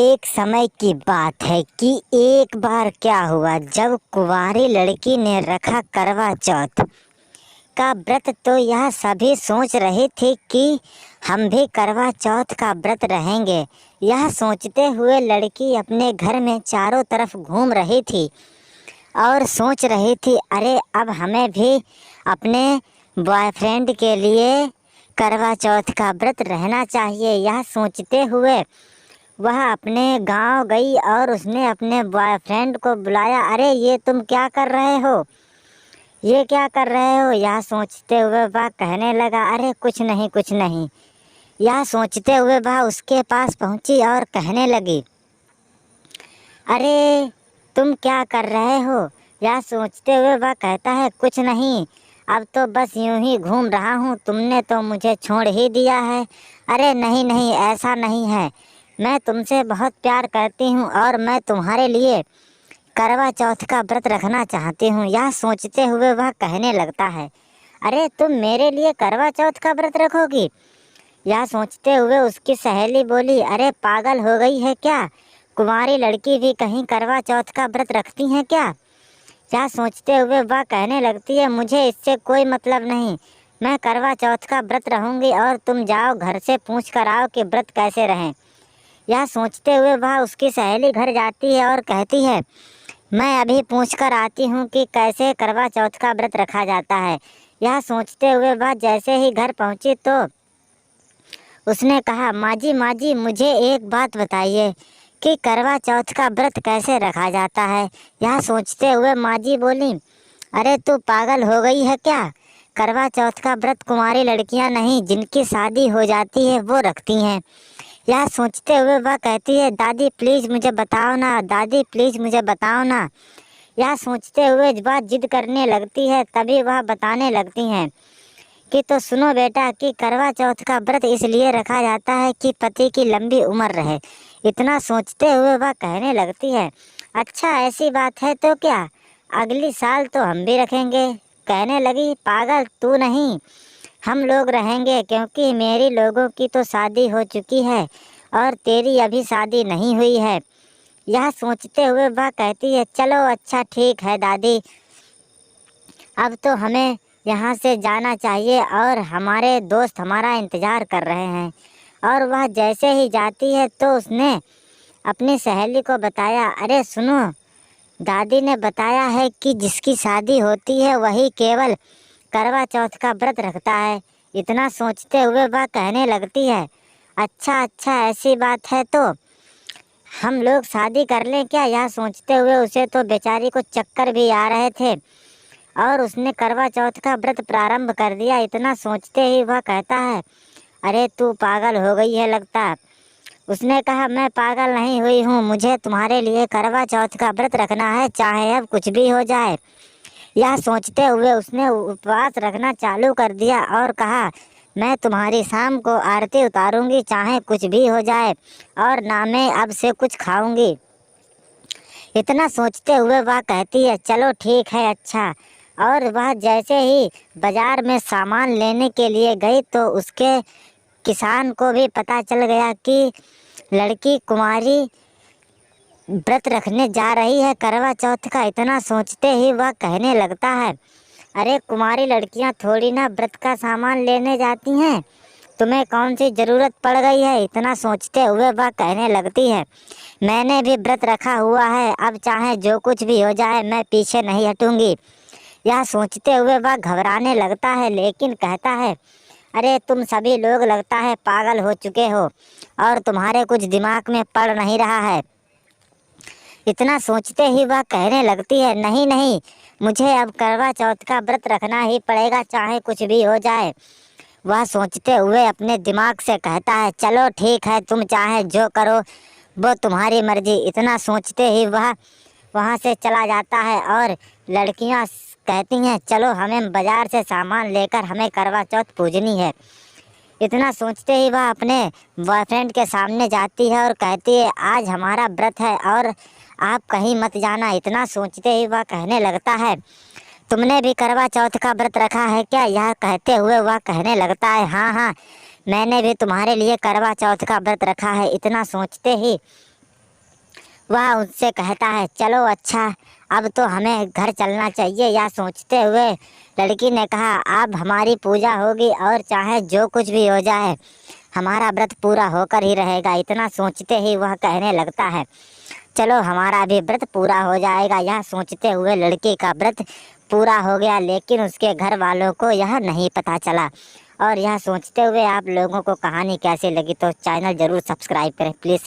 एक समय की बात है कि एक बार क्या हुआ, जब कुंवारी लड़की ने रखा करवा चौथ का व्रत तो यह सभी सोच रहे थे कि हम भी करवा चौथ का व्रत रहेंगे। यह सोचते हुए लड़की अपने घर में चारों तरफ घूम रही थी और सोच रही थी, अरे अब हमें भी अपने बॉयफ्रेंड के लिए करवा चौथ का व्रत रहना चाहिए। यह सोचते हुए वह अपने गांव गई और उसने अपने बॉयफ्रेंड को बुलाया। अरे ये तुम क्या कर रहे हो, ये क्या कर रहे हो? यह सोचते हुए वह कहने लगा, अरे कुछ नहीं कुछ नहीं। यह सोचते हुए वह उसके पास पहुंची और कहने लगी, अरे तुम क्या कर रहे हो? यह सोचते हुए वह कहता है, कुछ नहीं, अब तो बस यूं ही घूम रहा हूँ, तुमने तो मुझे छोड़ ही दिया है। अरे नहीं नहीं, ऐसा नहीं है, मैं तुमसे बहुत प्यार करती हूँ और मैं तुम्हारे लिए करवा चौथ का व्रत रखना चाहती हूँ। यह सोचते हुए वह कहने लगता है, अरे तुम मेरे लिए करवा चौथ का व्रत रखोगी? यह सोचते हुए उसकी सहेली बोली, अरे पागल हो गई है क्या? कुंवारी लड़की भी कहीं करवा चौथ का व्रत रखती हैं क्या? यह सोचते हुए वह कहने लगती है, मुझे इससे कोई मतलब नहीं, मैं करवा चौथ का व्रत रहूँगी और तुम जाओ घर से पूछ कर आओ कि व्रत कैसे रहें। यह सोचते हुए वह उसकी सहेली घर जाती है और कहती है, मैं अभी पूछ कर आती हूँ कि कैसे करवा चौथ का व्रत रखा जाता है। यह सोचते हुए वह जैसे ही घर पहुँची तो उसने कहा, माँ जी मुझे एक बात बताइए कि करवा चौथ का व्रत कैसे रखा जाता है। यह सोचते हुए माँ जी बोली, अरे तू पागल हो गई है क्या? करवा चौथ का व्रत कुंवारी लड़कियां नहीं, जिनकी शादी हो जाती है वो रखती हैं। यह सोचते हुए वह कहती है, दादी प्लीज़ मुझे बताओ ना, दादी प्लीज़ मुझे बताओ ना। यह सोचते हुए वह जिद करने लगती है, तभी वह बताने लगती हैं कि तो सुनो बेटा कि करवा चौथ का व्रत इसलिए रखा जाता है कि पति की लंबी उम्र रहे। इतना सोचते हुए वह कहने लगती है, अच्छा ऐसी बात है तो क्या, अगली साल तो हम भी रखेंगे। कहने लगी, पागल तू नहीं, हम लोग रहेंगे, क्योंकि मेरी लोगों की तो शादी हो चुकी है और तेरी अभी शादी नहीं हुई है। यह सोचते हुए वह कहती है, चलो अच्छा ठीक है दादी, अब तो हमें यहाँ से जाना चाहिए और हमारे दोस्त हमारा इंतज़ार कर रहे हैं। और वह जैसे ही जाती है तो उसने अपनी सहेली को बताया, अरे सुनो, दादी ने बताया है कि जिसकी शादी होती है वही केवल करवा चौथ का व्रत रखता है। इतना सोचते हुए वह कहने लगती है, अच्छा अच्छा ऐसी बात है तो हम लोग शादी कर लें क्या? यह सोचते हुए उसे तो बेचारी को चक्कर भी आ रहे थे और उसने करवा चौथ का व्रत प्रारंभ कर दिया। इतना सोचते ही वह कहता है, अरे तू पागल हो गई है लगता। उसने कहा, मैं पागल नहीं हुई हूँ, मुझे तुम्हारे लिए करवा चौथ का व्रत रखना है, चाहे अब कुछ भी हो जाए। यह सोचते हुए उसने उपवास रखना चालू कर दिया और कहा, मैं तुम्हारी शाम को आरती उतारूंगी, चाहे कुछ भी हो जाए, और ना मैं अब से कुछ खाऊंगी। इतना सोचते हुए वह कहती है, चलो ठीक है अच्छा। और वह जैसे ही बाजार में सामान लेने के लिए गई तो उसके किसान को भी पता चल गया कि लड़की कुंवारी व्रत रखने जा रही है करवा चौथ का। इतना सोचते ही वह कहने लगता है, अरे कुंवारी लड़कियां थोड़ी ना व्रत का सामान लेने जाती हैं, तुम्हें कौन सी ज़रूरत पड़ गई है? इतना सोचते हुए वह कहने लगती है, मैंने भी व्रत रखा हुआ है, अब चाहे जो कुछ भी हो जाए मैं पीछे नहीं हटूंगी। यह सोचते हुए वह घबराने लगता है, लेकिन कहता है, अरे तुम सभी लोग लगता है पागल हो चुके हो और तुम्हारे कुछ दिमाग में पड़ नहीं रहा है। इतना सोचते ही वह कहने लगती है, नहीं नहीं, मुझे अब करवा चौथ का व्रत रखना ही पड़ेगा, चाहे कुछ भी हो जाए। वह सोचते हुए अपने दिमाग से कहता है, चलो ठीक है, तुम चाहे जो करो वो तुम्हारी मर्जी। इतना सोचते ही वह वहाँ से चला जाता है और लड़कियाँ कहती हैं, चलो हमें बाज़ार से सामान लेकर हमें करवा चौथ पूजनी है। इतना सोचते ही वह अपने बॉयफ्रेंड के सामने जाती है और कहती है, आज हमारा व्रत है और आप कहीं मत जाना। इतना सोचते ही वह कहने लगता है, तुमने भी करवा चौथ का व्रत रखा है क्या? यह कहते हुए वह कहने लगता है, हाँ हाँ, मैंने भी तुम्हारे लिए करवा चौथ का व्रत रखा है। इतना सोचते ही वह उनसे कहता है चलो अच्छा, अब तो हमें घर चलना चाहिए। यह सोचते हुए लड़की ने कहा अब हमारी पूजा होगी और चाहे जो कुछ भी हो जाए हमारा व्रत पूरा होकर ही रहेगा। इतना सोचते ही वह कहने लगता है चलो हमारा भी व्रत पूरा हो जाएगा। यह सोचते हुए लड़की का व्रत पूरा हो गया, लेकिन उसके घर वालों को यह नहीं पता चला। और यह सोचते हुए आप लोगों को कहानी कैसी लगी तो चैनल ज़रूर सब्सक्राइब करें प्लीज़।